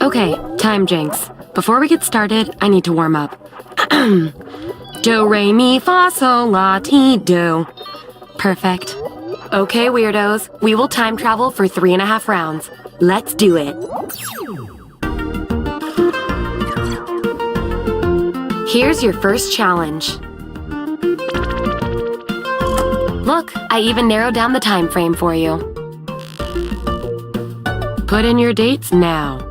Okay, Timejinx. Before we get started, I need to warm up. Do, re, mi, fa, sol, la, ti, do. Perfect. Okay, weirdos, we will time travel for 3.5 rounds. Let's do it. Here's your first challenge. Look, I even narrowed down the time frame for you. Put in your dates now.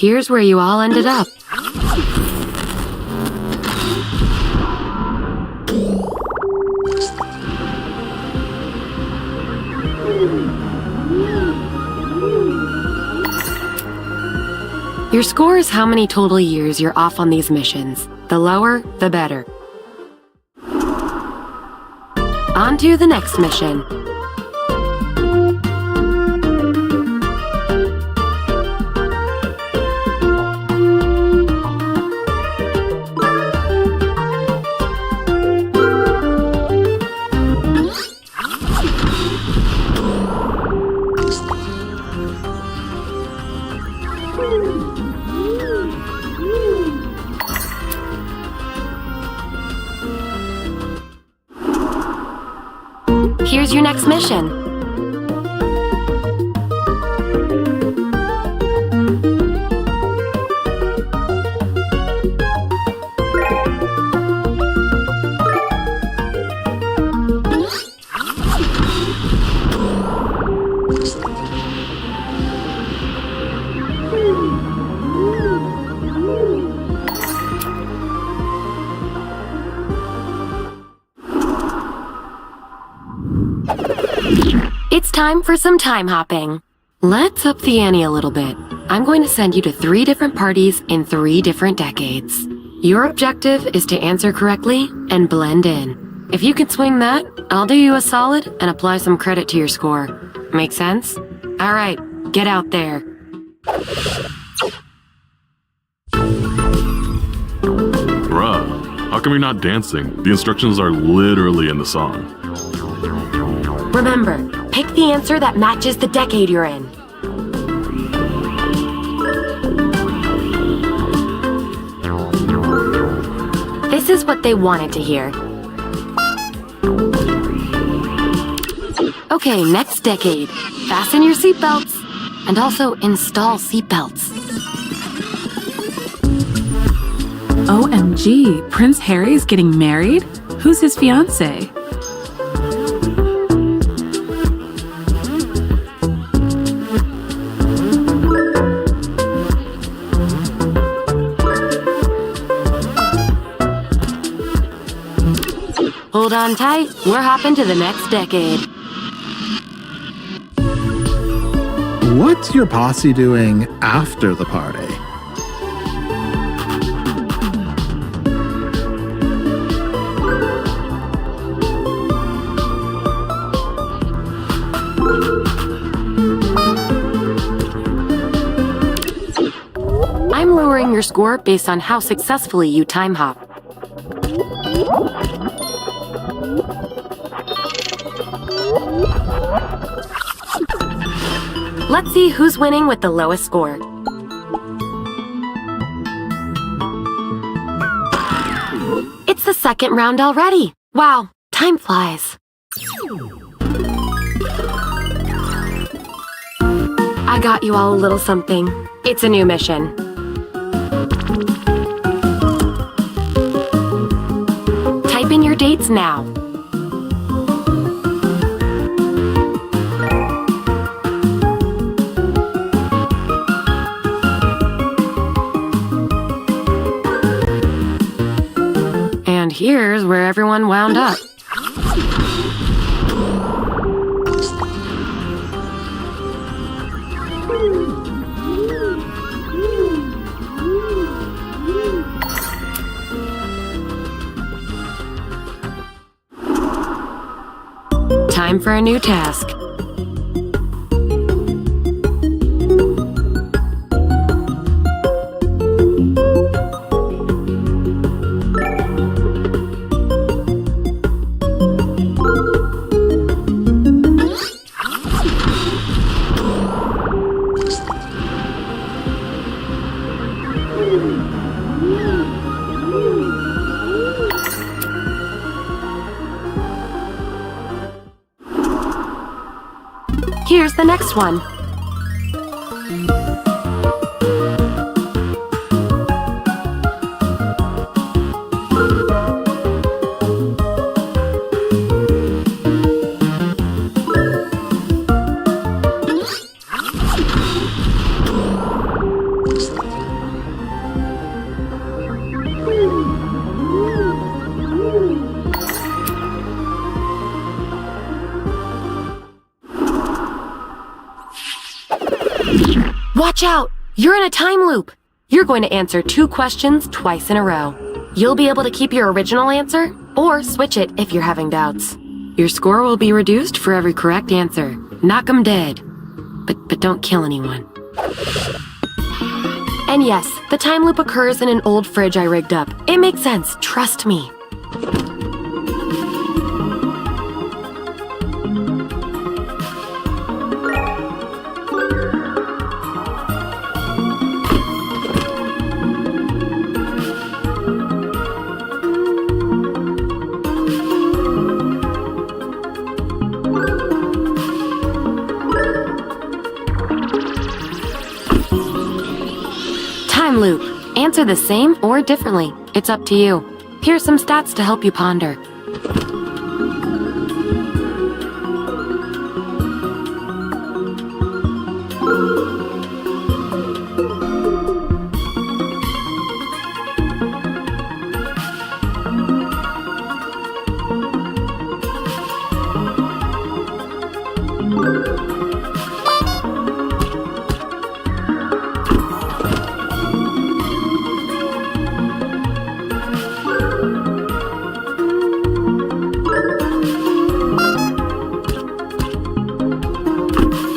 Here's where you all ended up. Your score is how many total years you're off on these missions. The lower, the better. On to the next mission. Here's your next mission. It's time for some time hopping. Let's up the ante a little bit. I'm going to send you to 3 different parties in 3 different decades. Your objective is to answer correctly and blend in. If you can swing that, I'll do you a solid and apply some credit to your score. Make sense? All right, get out there. Bruh, how come you're not dancing? The instructions are literally in the song. Remember, pick the answer that matches the decade you're in. This is what they wanted to hear. Okay, next decade. Fasten your seatbelts. And also install seatbelts. OMG, Prince Harry's getting married? Who's his fiancé? Hold on tight, we're hopping to the next decade. What's your posse doing after the party? I'm lowering your score based on how successfully you time hop. Let's see who's winning with the lowest score. second round already. Wow, time flies. I got you all a little something. It's a new mission. Type in your dates now. And here's where everyone wound up. Time for a new task. Here's the next one. Watch out! You're in a time loop. You're going to answer 2 questions twice in a row. You'll be able to keep your original answer, or switch it if you're having doubts. Your score will be reduced for every correct answer. Knock 'em dead. But don't kill anyone. And yes, the time loop occurs in an old fridge I rigged up. It makes sense, trust me. Time loop. Answer the same or differently. It's up to you. Here's some stats to help you ponder.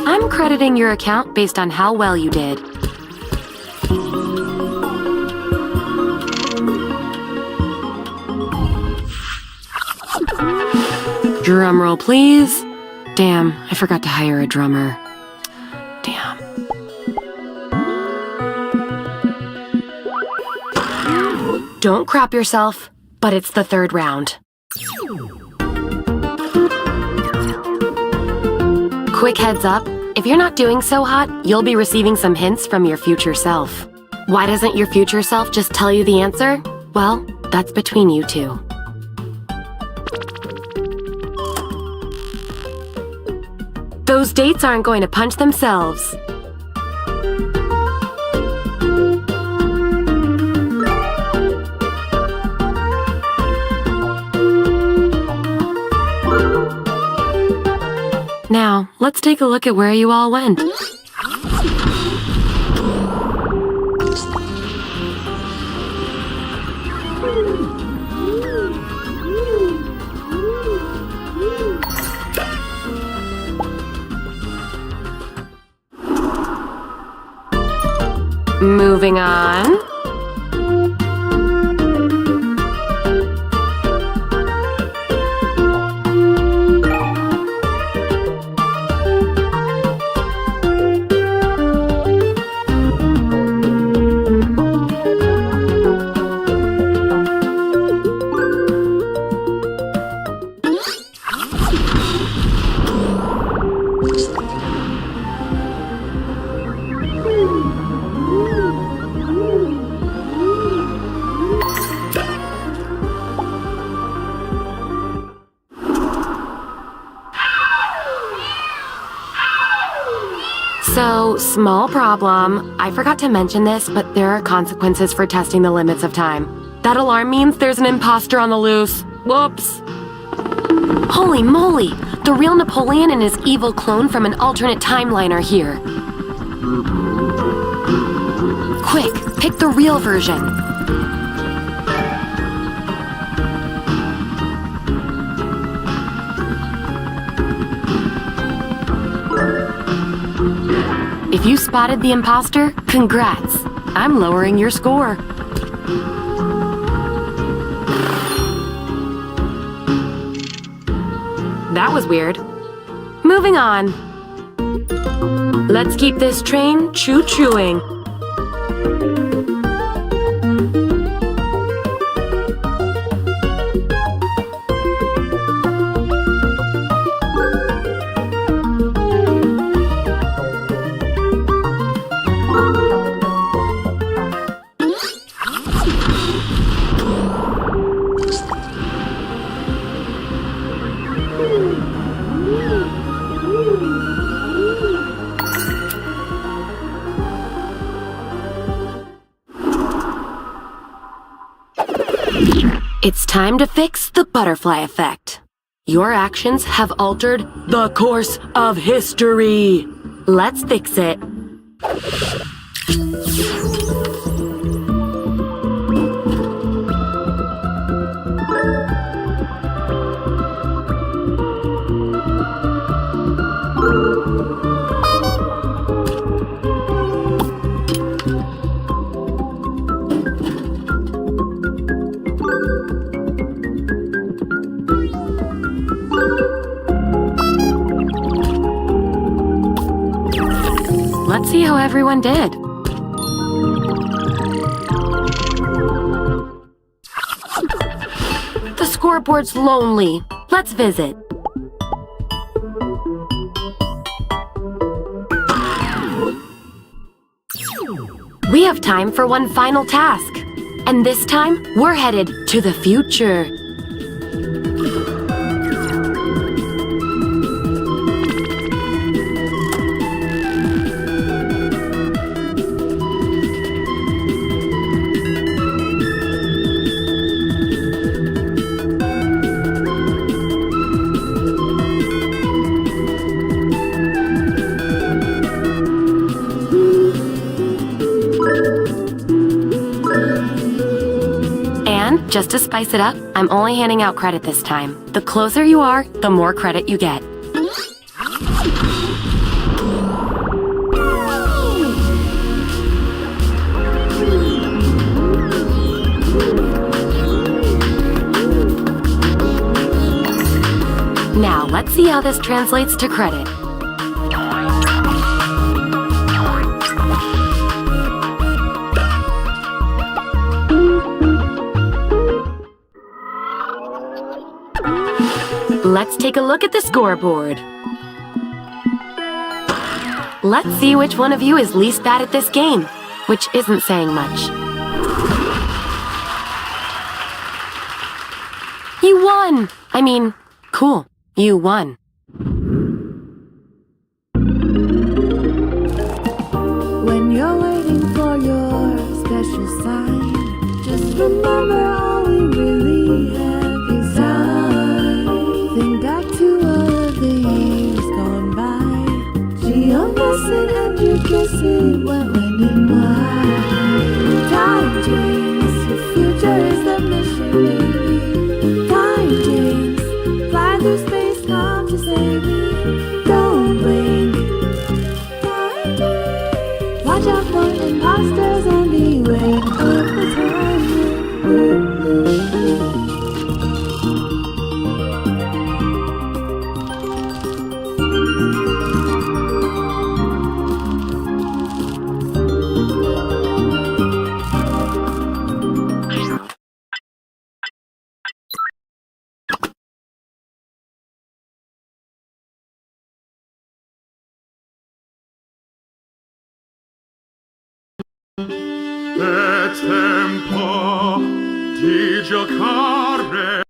I'm crediting your account based on how well you did. Drumroll, please. Damn, I forgot to hire a drummer. Damn. Don't crap yourself, but it's the 3rd round. Quick heads up, if you're not doing so hot, you'll be receiving some hints from your future self. Why doesn't your future self just tell you the answer? Well, that's between you two. Those dates aren't going to punch themselves. Now, let's take a look at where you all went. Moving on. So, small problem. I forgot to mention this, but there are consequences for testing the limits of time. That alarm means there's an imposter on the loose. Whoops. Holy moly! The real Napoleon and his evil clone from an alternate timeline are here. Quick, pick the real version. If you spotted the imposter, congrats. I'm lowering your score. That was weird. Moving on. Let's keep this train choo-chooing. It's time to fix the butterfly effect. Your actions have altered the course of history. Let's fix it. Let's see how everyone did. The scoreboard's lonely. Let's visit. We have time for one final task. And this time, we're headed to the future. Just to spice it up, I'm only handing out credit this time. The closer you are, the more credit you get. Now, let's see how this translates to credit. Let's take a look at the scoreboard. Let's see which one of you is least bad at this game, which isn't saying much. You won! I mean, cool, you won. When you're waiting for your special sign, just remember all we really have is time. Think back to all of the years gone by. Gee, you're missing and you're kissing when and why. Timejinx, your future is the mission, baby. Timejinx, fly through space, come to save me. Don't blink. Timejinx, watch out for imposters on the way of the time. È tempo di giocare.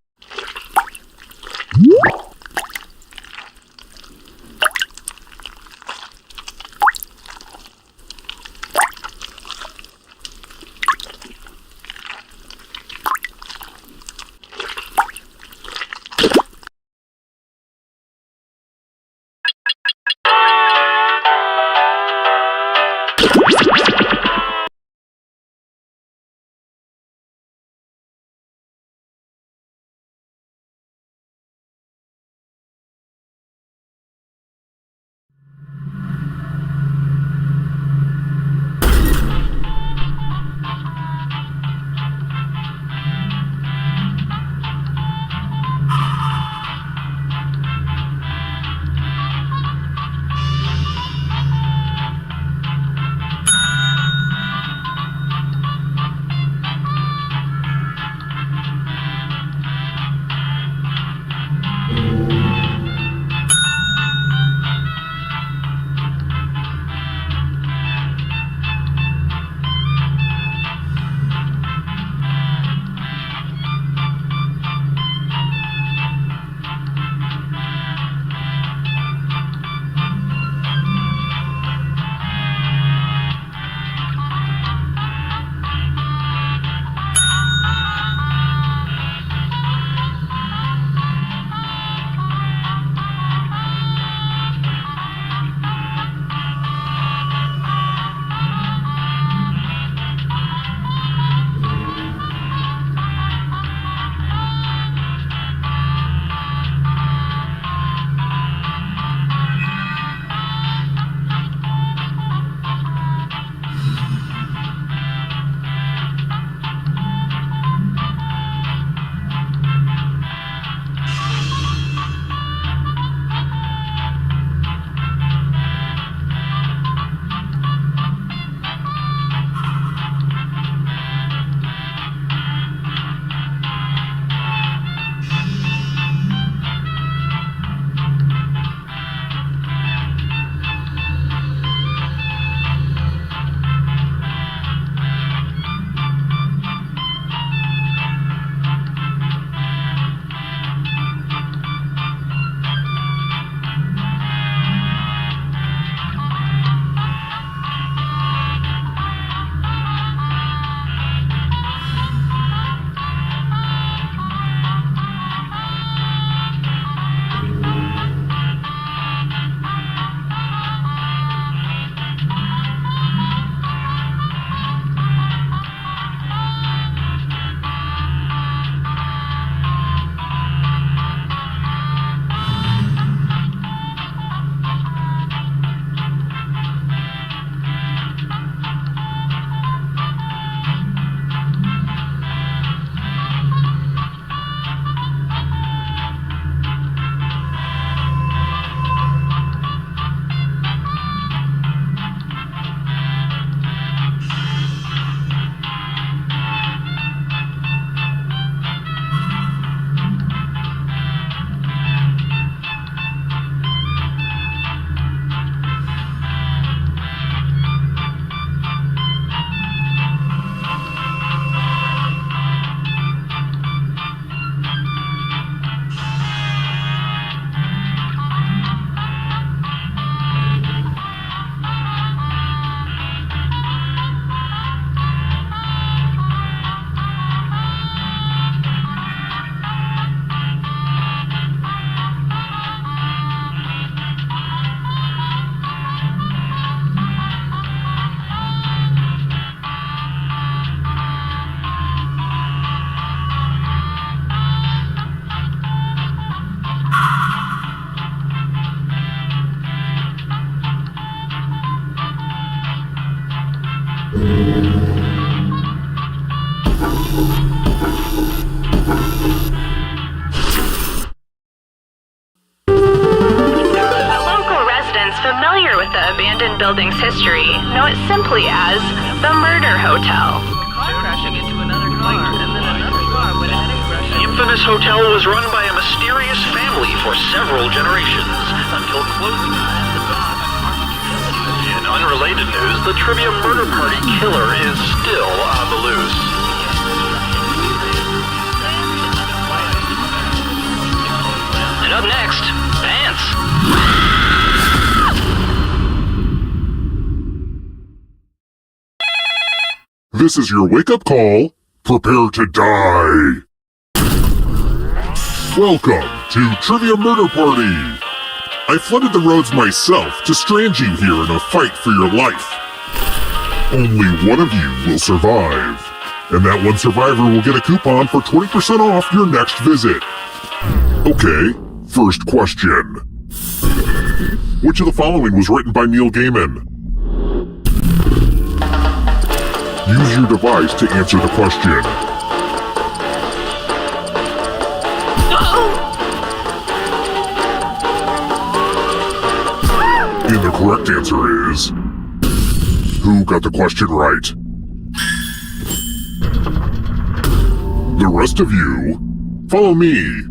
building's history, know it simply as the Murder Hotel. The infamous hotel was run by a mysterious family for several generations until closing time at the dawn. In unrelated news, the Trivia Murder Party killer is still on the loose. And up next, Pants. This is your wake-up call. Prepare to die. Welcome to Trivia Murder Party. I flooded the roads myself to strand you here in a fight for your life. Only one of you will survive, and that one survivor will get a coupon for 20% off your next visit. Okay, first question. Which of the following was written by Neil Gaiman? Use your device to answer the question. And the correct answer is... Who got the question right? The rest of you, follow me.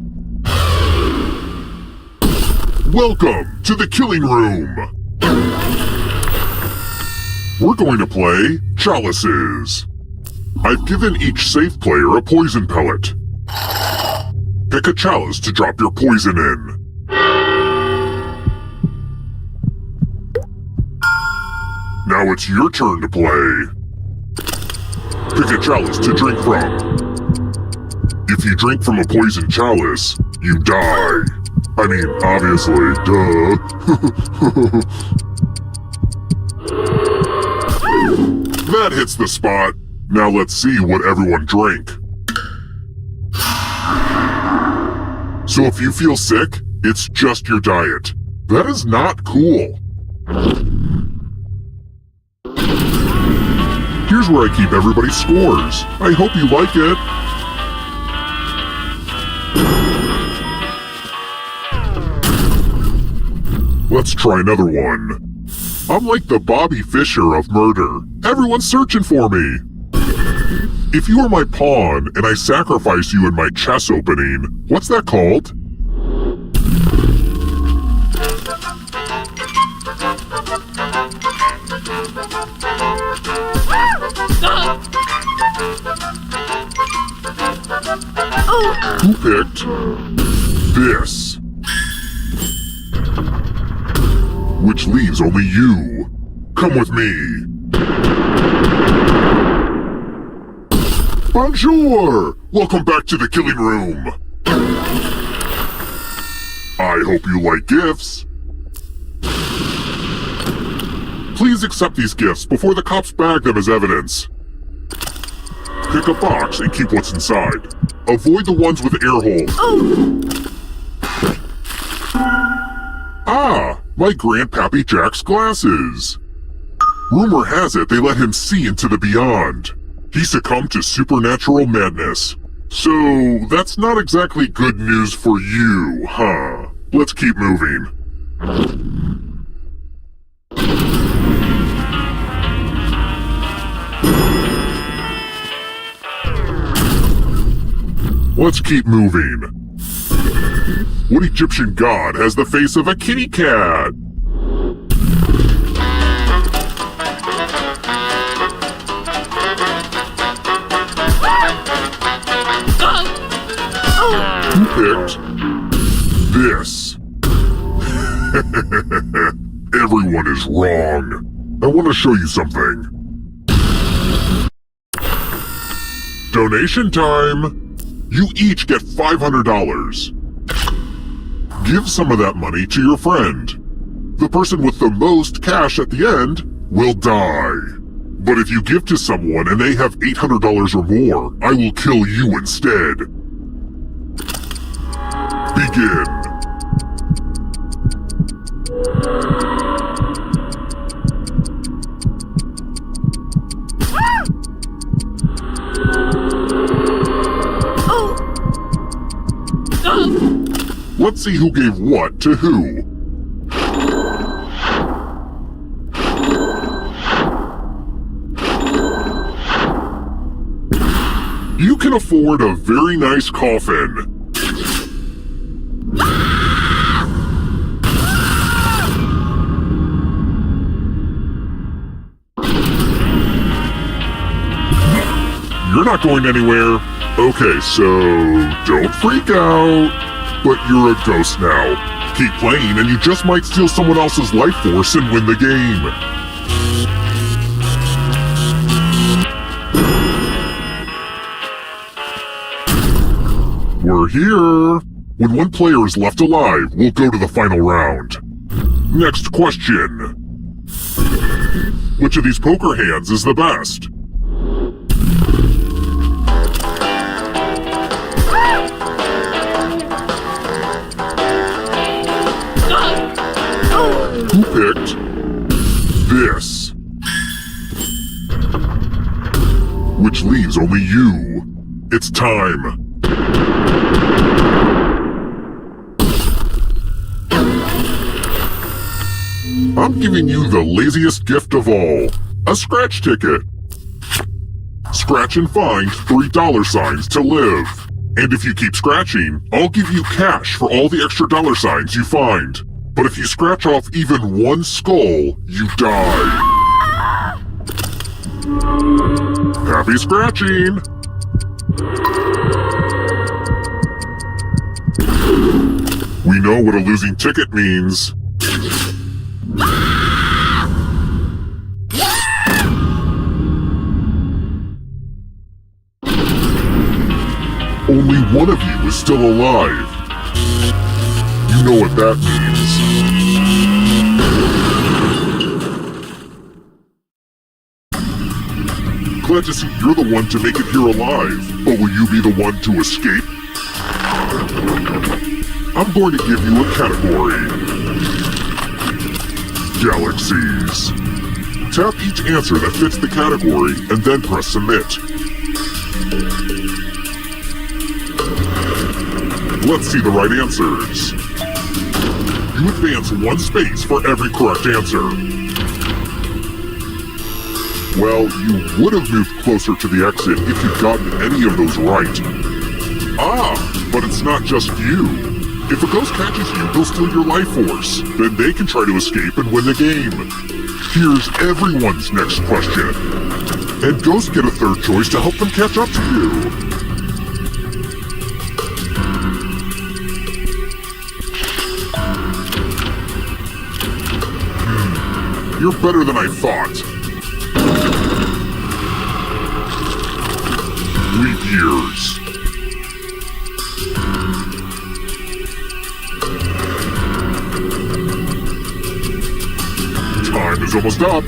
Welcome to the Killing Room. We're going to play Chalices. I've given each safe player a poison pellet. Pick a chalice to drop your poison in. Now it's your turn to play. Pick a chalice to drink from. If you drink from a poison chalice, you die. I mean, obviously, duh. That hits the spot. Now let's see what everyone drank. So if you feel sick, it's just your diet. That is not cool. Here's where I keep everybody's scores. I hope you like it. Let's try another one. I'm like the Bobby Fischer of murder. Everyone's searching for me. If you are my pawn and I sacrifice you in my chess opening, what's that called? Who picked this? Which leaves only you. Come with me. Bonjour! Welcome back to the Killing Room. I hope you like gifts. Please accept these gifts before the cops bag them as evidence. Pick a box and keep what's inside. Avoid the ones with air holes. Ah, my Grandpappy Jack's glasses. Rumor has it they let him see into the beyond. He succumbed to supernatural madness. So, that's not exactly good news for you, huh? Let's keep moving. Let's keep moving. What Egyptian god has the face of a kitty cat? Who picked this? Everyone is wrong. I want to show you something. Donation time! You each get $500. Give some of that money to your friend. The person with the most cash at the end will die. But if you give to someone and they have $800 or more, I will kill you instead. Begin. Let's see who gave what to who. You can afford a very nice coffin. You're not going anywhere. Okay, so don't freak out. But you're a ghost now. Keep playing and you just might steal someone else's life force and win the game. We're here. When one player is left alive, we'll go to the final round. Next question. Which of these poker hands is the best? Who picked this? Which leaves only you. It's time. I'm giving you the laziest gift of all. A scratch ticket. Scratch and find $3 to live. And if you keep scratching, I'll give you cash for all the extra $signs you find. But if you scratch off even one skull, you die. Happy scratching! We know what a losing ticket means. Only one of you is still alive. You know what that means. Glad to see you're the one to make it here alive, but will you be the one to escape? I'm going to give you a category. Galaxies. Tap each answer that fits the category and then press submit. Let's see the right answers. You advance one space for every correct answer. Well, you would have moved closer to the exit if you'd gotten any of those right. Ah, but it's not just you. If a ghost catches you, they'll steal your life force. Then they can try to escape and win the game. Here's everyone's next question. And ghosts get a third choice to help them catch up to you. You're better than I thought. Leap years. Time is almost up.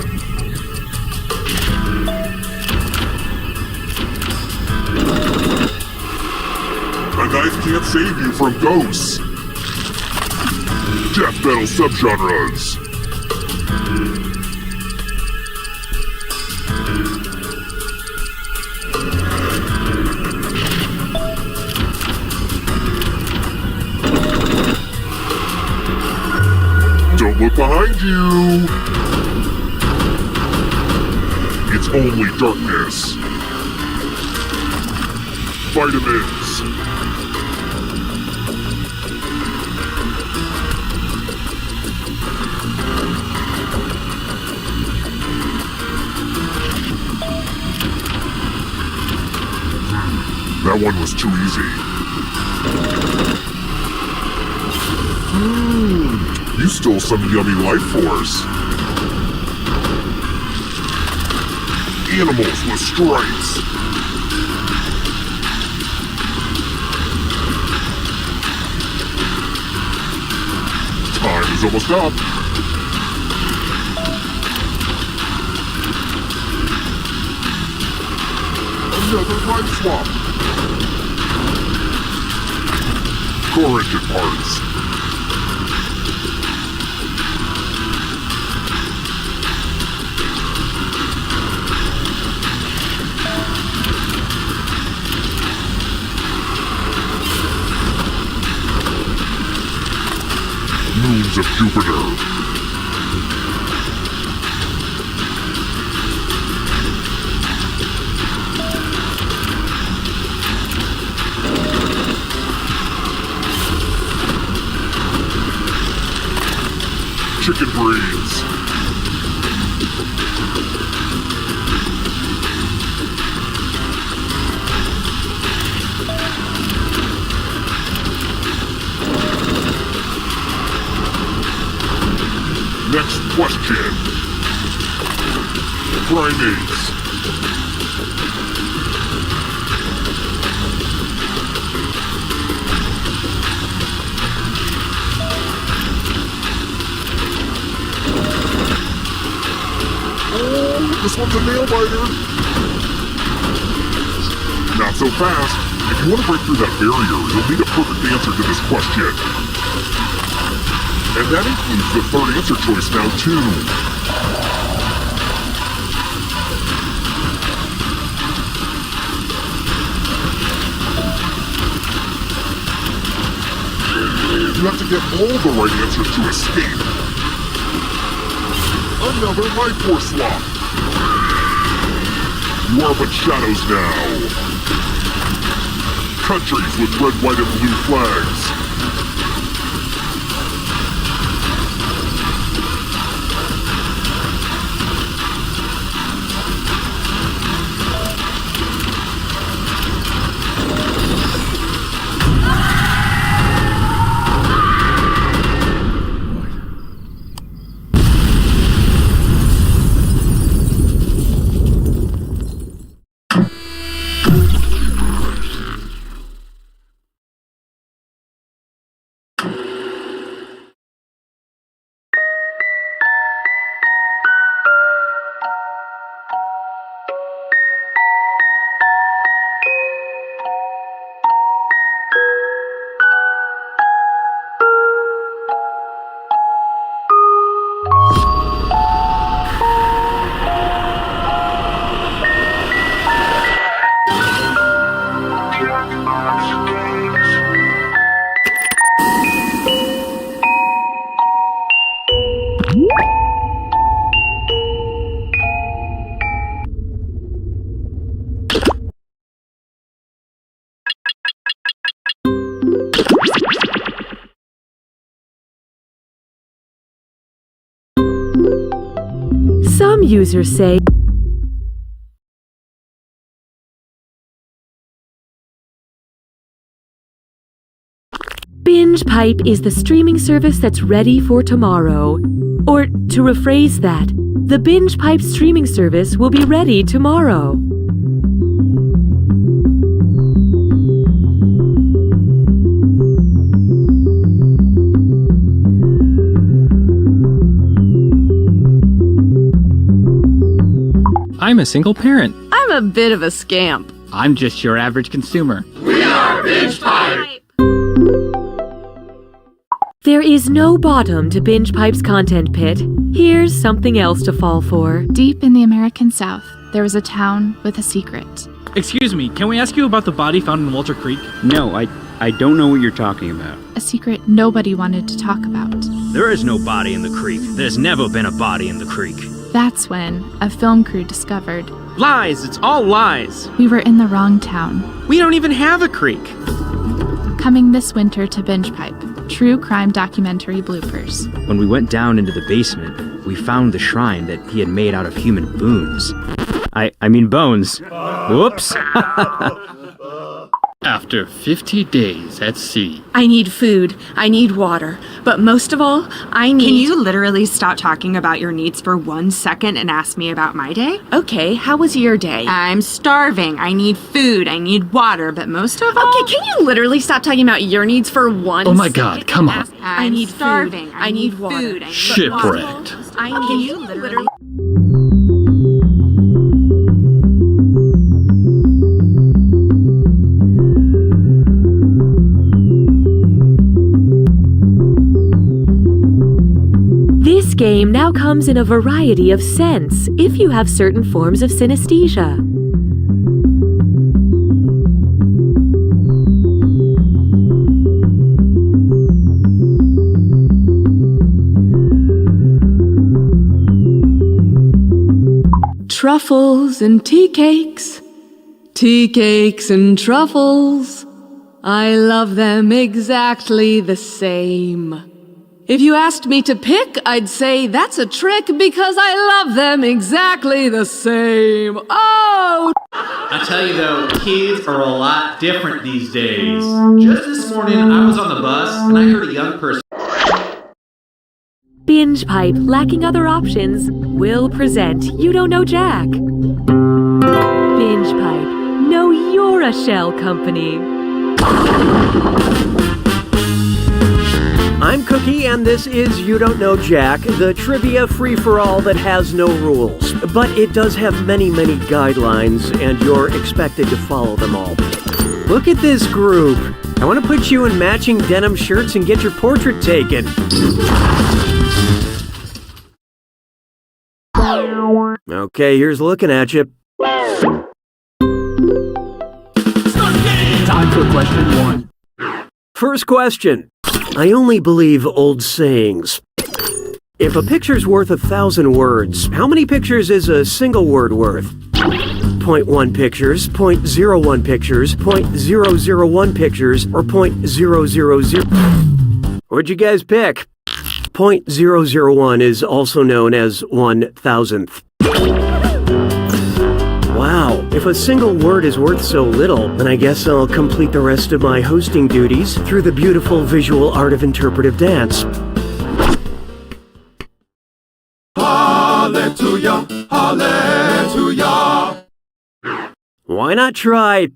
A knife can't save you from ghosts. Death metal subgenres. Don't look behind you! It's only darkness. Vitamins. That one was too easy. You stole some yummy life force. Animals with stripes. Time is almost up. Another life swap. Core engine parts. Moons of Jupiter. chicken breeds. Next question. Primates. Oh, this one's a nail biter. Not so fast. If you want to break through that barrier, you'll need a perfect answer to this question. And that includes the third answer choice now, too. You have to get all the right answers to escape. Another life force swap. You are but shadows now. Countries with red, white, and blue flags. Some users say Binge Pipe is the streaming service that's ready for tomorrow. Or, to rephrase that, the Binge Pipe streaming service will be ready tomorrow. I'm a single parent. I'm a bit of a scamp. I'm just your average consumer. We are Binge Pipe! There is no bottom to Binge Pipe's content pit. Here's something else to fall for. Deep in the American South, there was a town with a secret. Excuse me, can we ask you about the body found in Walter Creek? No, I don't know what you're talking about. A secret nobody wanted to talk about. There is no body in the creek. There's never been a body in the creek. That's when a film crew discovered Lies! It's all lies! we were in the wrong town. We don't even have a creek! Coming this winter to Binge Pipe, true crime documentary bloopers. When we went down into the basement, we found the shrine that he had made out of human boons. I mean bones. Whoops! After 50 days at sea. I need food. I need water. But most of all, I need... Can you literally stop talking about your needs for 1 second and ask me about my day? Okay, how was your day? I'm starving. I need food. I need water. But most of all... Okay, can you literally stop talking about your needs for 1 Oh my second? God, come on. I need starving. Food. I need water. Food. I need Shipwrecked. I need... Can you literally... This game now comes in a variety of scents if you have certain forms of synesthesia. Truffles and tea cakes and truffles. I love them exactly the same. If you asked me to pick, I'd say that's a trick because I love them exactly the same. Oh! I tell you though, kids are a lot different these days. Just this morning, I was on the bus and I heard a young person. Binge Pipe, lacking other options, will present You Don't Know Jack. Binge Pipe, know you're a shell company. I'm Cookie, and this is You Don't Know Jack, the trivia free-for-all that has no rules. But it does have many, many guidelines, and you're expected to follow them all. Look at this group. I want to put you in matching denim shirts and get your portrait taken. Okay, here's looking at you. Time for question 1. First question. I only believe old sayings. If a picture's worth 1,000 words, how many pictures is a single word worth? 0.1 pictures, 0.01 pictures, 0.001 pictures, or 0.000? What'd you guys pick? 0.001 is also known as 1,000th. Wow, if a single word is worth so little, then I guess I'll complete the rest of my hosting duties through the beautiful visual art of interpretive dance. Hallelujah, hallelujah. Why not try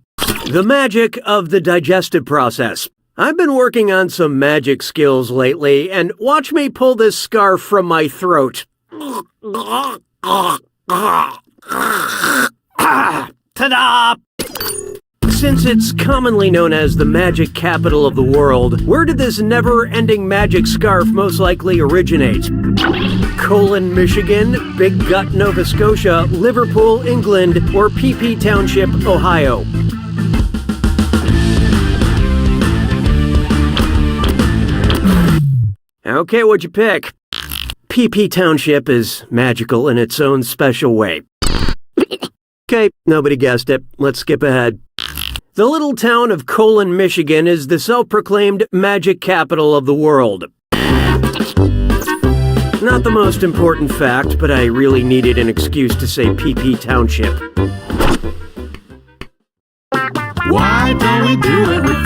the magic of the digestive process? I've been working on some magic skills lately, and watch me pull this scarf from my throat. Ta-da! Since it's commonly known as the magic capital of the world, where did this never-ending magic scarf most likely originate? Colon, Michigan, Big Gut, Nova Scotia, Liverpool, England, or PP Township, Ohio? Okay, what'd you pick? PP Township is magical in its own special way. Okay, nobody guessed it. Let's skip ahead. The little town of Colon, Michigan is the self-proclaimed magic capital of the world. Not the most important fact, but I really needed an excuse to say PP Township. Why don't we do it with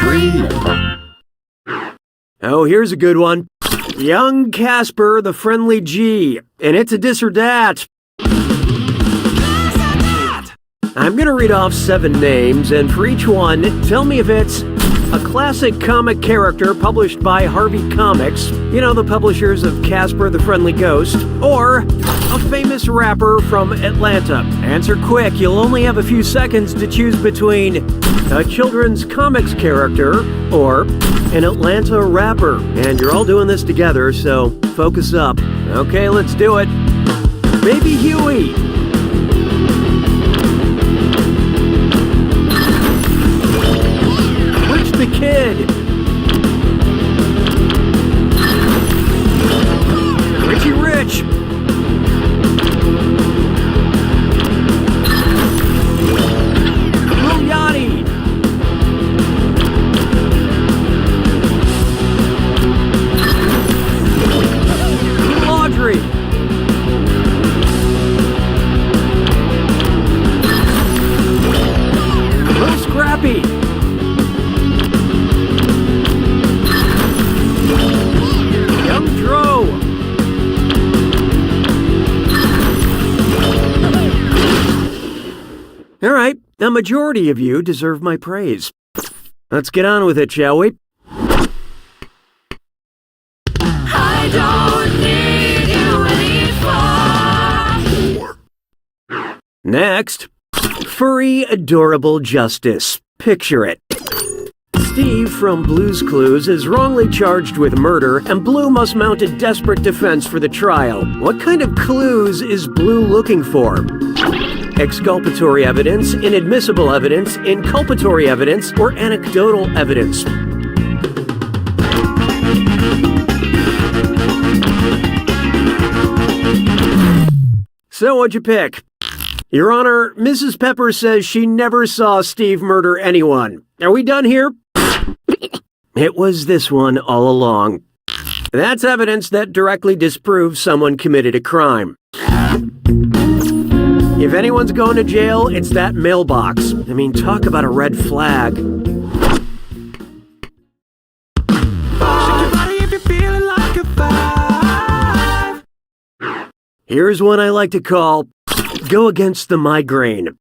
3? Oh, here's a good one. Young Casper the Friendly G, and it's a dis or dat. I'm gonna read off 7 names, and for each one, tell me if it's a classic comic character published by Harvey Comics, you know, the publishers of Casper the Friendly Ghost, or a famous rapper from Atlanta. Answer quick, you'll only have a few seconds to choose between a children's comics character or an Atlanta rapper. And you're all doing this together, so focus up. Okay, let's do it. Baby Huey. Rich the Kid. Richie Rich. Lil Yachty. Audrey. Lil Scrappy. Young Dro. All right, a majority of you deserve my praise. Let's get on with it, shall we? I don't need you anymore. Next, furry, adorable justice. Picture it. Steve from Blue's Clues is wrongly charged with murder, and Blue must mount a desperate defense for the trial. What kind of clues is Blue looking for? Exculpatory evidence, inadmissible evidence, inculpatory evidence, or anecdotal evidence? So what'd you pick? Your Honor, Mrs. Pepper says she never saw Steve murder anyone. Are we done here? It was this one all along. That's evidence that directly disproves someone committed a crime. If anyone's going to jail, it's that mailbox. I mean, talk about a red flag. Here's one I like to call Go Against the Migraine.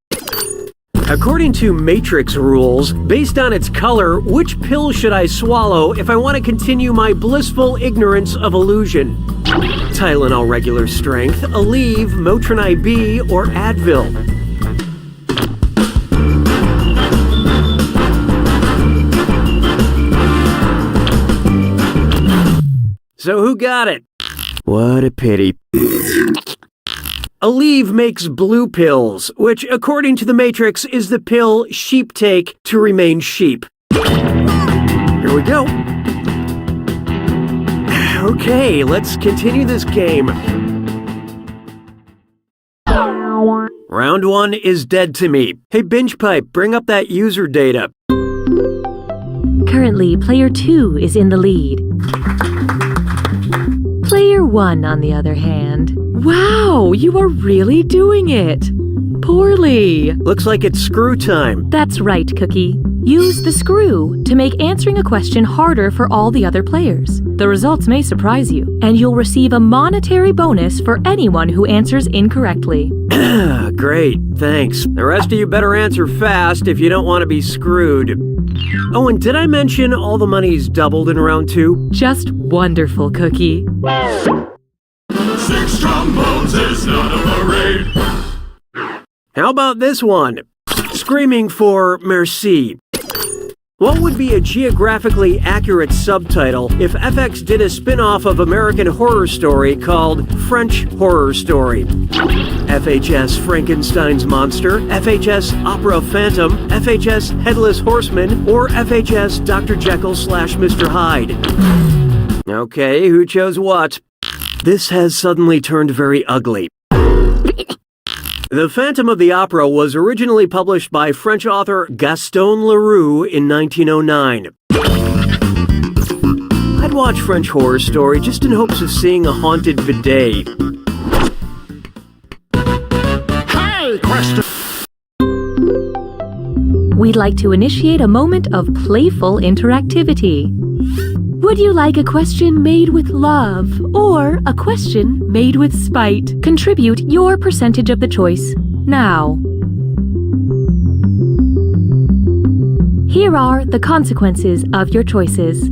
According to Matrix rules, based on its color, which pill should I swallow if I want to continue my blissful ignorance of illusion? Tylenol regular strength, Aleve, Motrin IB, or Advil? So who got it? What a pity. Aleve makes blue pills, which, according to the Matrix, is the pill sheep take to remain sheep. Here we go. Okay, let's continue this game. Round 1 is dead to me. Hey, Bingepipe, bring up that user data. Currently, player 2 is in the lead. Player 1, on the other hand. Wow, you are really doing it. Poorly. Looks like it's screw time. That's right, Cookie. Use the screw to make answering a question harder for all the other players. The results may surprise you, and you'll receive a monetary bonus for anyone who answers incorrectly. Great, thanks. The rest of you better answer fast if you don't want to be screwed. Oh, and did I mention all the money's doubled in round 2? Just wonderful, Cookie. 6 trombones is not a parade. How about this one? Screaming for merci. What would be a geographically accurate subtitle if FX did a spin-off of American Horror Story called French Horror Story? FHS Frankenstein's Monster, FHS Opera Phantom, FHS Headless Horseman, or FHS Dr. Jekyll / Mr. Hyde? Okay, who chose what? This has suddenly turned very ugly. The Phantom of the Opera was originally published by French author Gaston Leroux in 1909. I'd watch French Horror Story just in hopes of seeing a haunted bidet. Hey, question! We'd like to initiate a moment of playful interactivity. Would you like a question made with love or a question made with spite? Contribute your percentage of the choice now. Here are the consequences of your choices.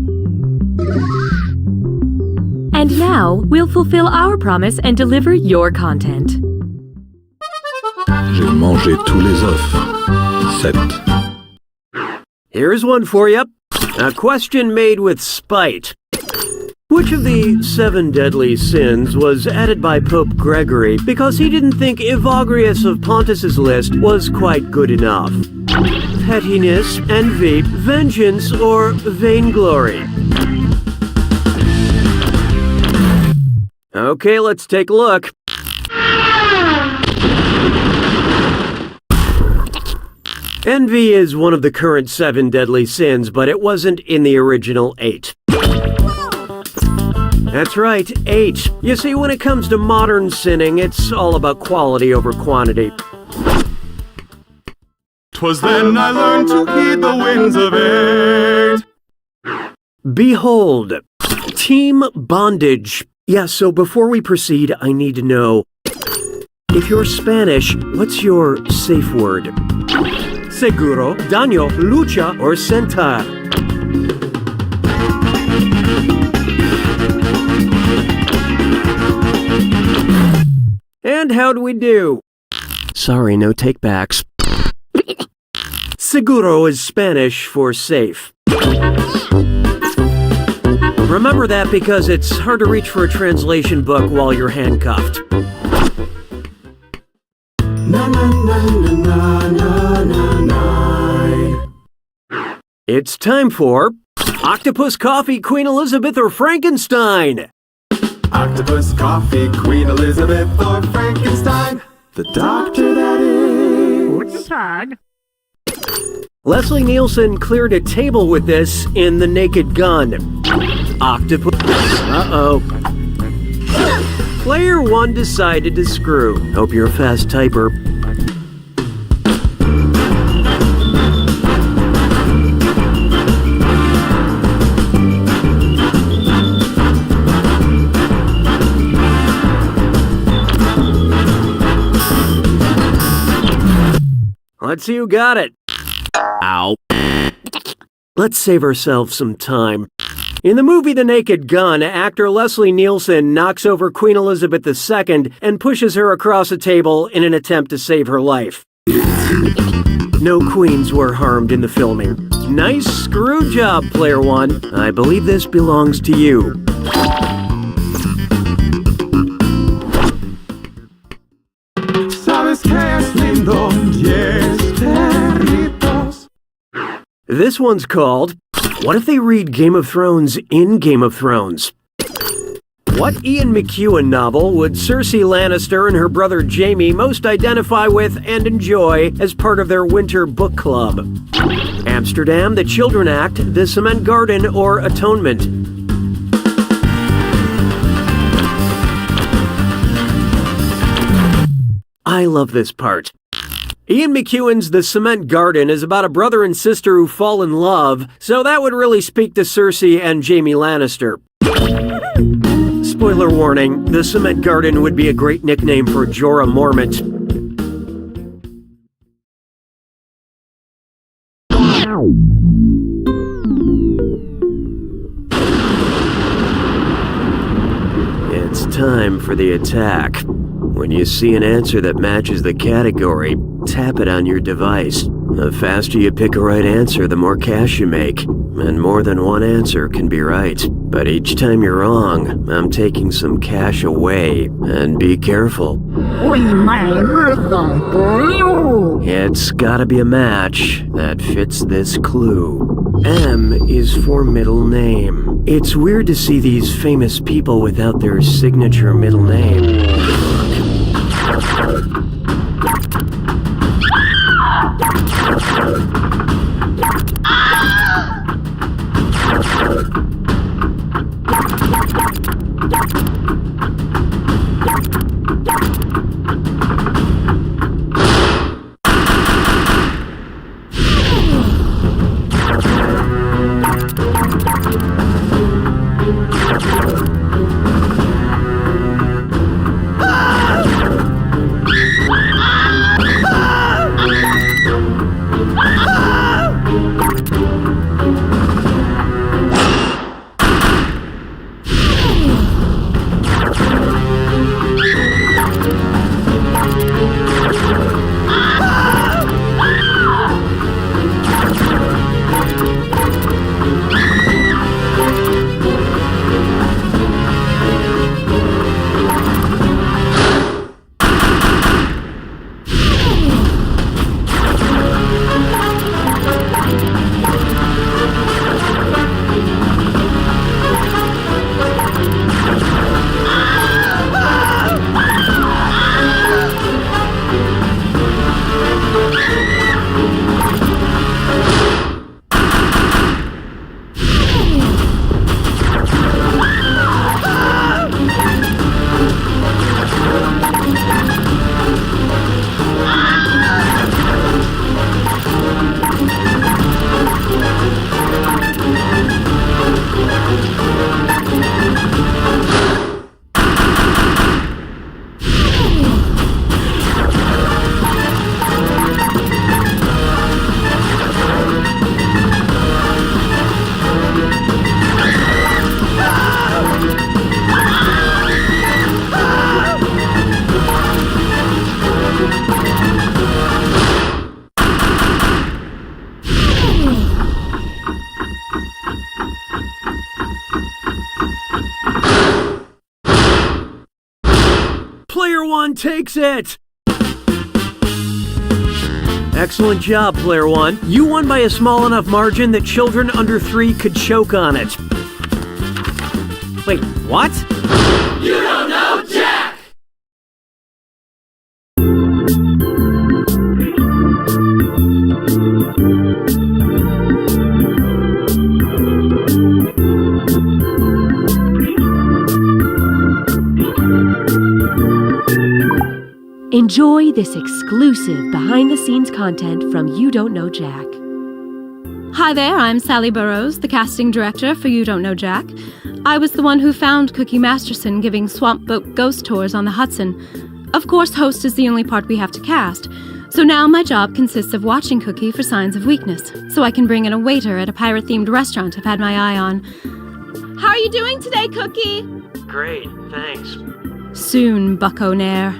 And now we'll fulfill our promise and deliver your content. J'ai mangé tous les œufs. 7. Here's one for you. A question made with spite. Which of the 7 deadly sins was added by Pope Gregory because he didn't think Evagrius of Pontus's list was quite good enough? Pettiness, envy, vengeance, or vainglory? Okay, let's take a look. Envy is one of the current 7 deadly sins, but it wasn't in the original 8. That's right, 8. You see, when it comes to modern sinning, it's all about quality over quantity. 'Twas then I learned to heed the winds of 8. Behold, team bondage. Yeah, so before we proceed, I need to know, if you're Spanish, what's your safe word? Seguro, daño, lucha, or sentar? And how do we do? Sorry, no takebacks. Seguro is Spanish for safe. Remember that because it's hard to reach for a translation book while you're handcuffed. Na, na, na, na, na, na, na. It's time for Octopus Coffee, Queen Elizabeth, or Frankenstein. Octopus, coffee, Queen Elizabeth, or Frankenstein. The doctor, that is. What's the tag? Leslie Nielsen cleared a table with this in The Naked Gun. octopus. Uh-oh. Player 1 decided to screw. Hope you're a fast typer. Let's see who got it. Ow. Let's save ourselves some time. In the movie The Naked Gun, actor Leslie Nielsen knocks over Queen Elizabeth II and pushes her across a table in an attempt to save her life. No queens were harmed in the filming. Nice screw job, Player 1. I believe this belongs to you. ¿Sabes qué es lindo? 10 perritos. This one's called, What If They Read Game of Thrones in Game of Thrones? What Ian McEwan novel would Cersei Lannister and her brother Jaime most identify with and enjoy as part of their winter book club? Amsterdam, The Children Act, The Cement Garden, or Atonement? I love this part. Ian McEwan's The Cement Garden is about a brother and sister who fall in love, so that would really speak to Cersei and Jaime Lannister. Spoiler warning, The Cement Garden would be a great nickname for Jorah Mormont. It's time for the attack. When you see an answer that matches the category, tap it on your device. The faster you pick a right answer, the more cash you make. And more than one answer can be right. But each time you're wrong, I'm taking some cash away. And be careful. It's gotta be a match that fits this clue. M is for middle name. It's weird to see these famous people without their signature middle name. Player 1 takes it! Excellent job, Player 1. You won by a small enough margin that children under 3 could choke on it. Wait, what? You don't know Jack! Enjoy this exclusive behind-the-scenes content from You Don't Know Jack. Hi there, I'm Sally Burrows, the casting director for You Don't Know Jack. I was the one who found Cookie Masterson giving swamp boat ghost tours on the Hudson. Of course, host is the only part we have to cast. So now my job consists of watching Cookie for signs of weakness, so I can bring in a waiter at a pirate-themed restaurant I've had my eye on. How are you doing today, Cookie? Great, thanks. Soon, Bucko Nair.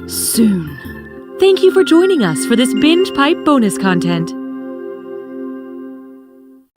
Soon. Thank you for joining us for this Binge Pipe bonus content.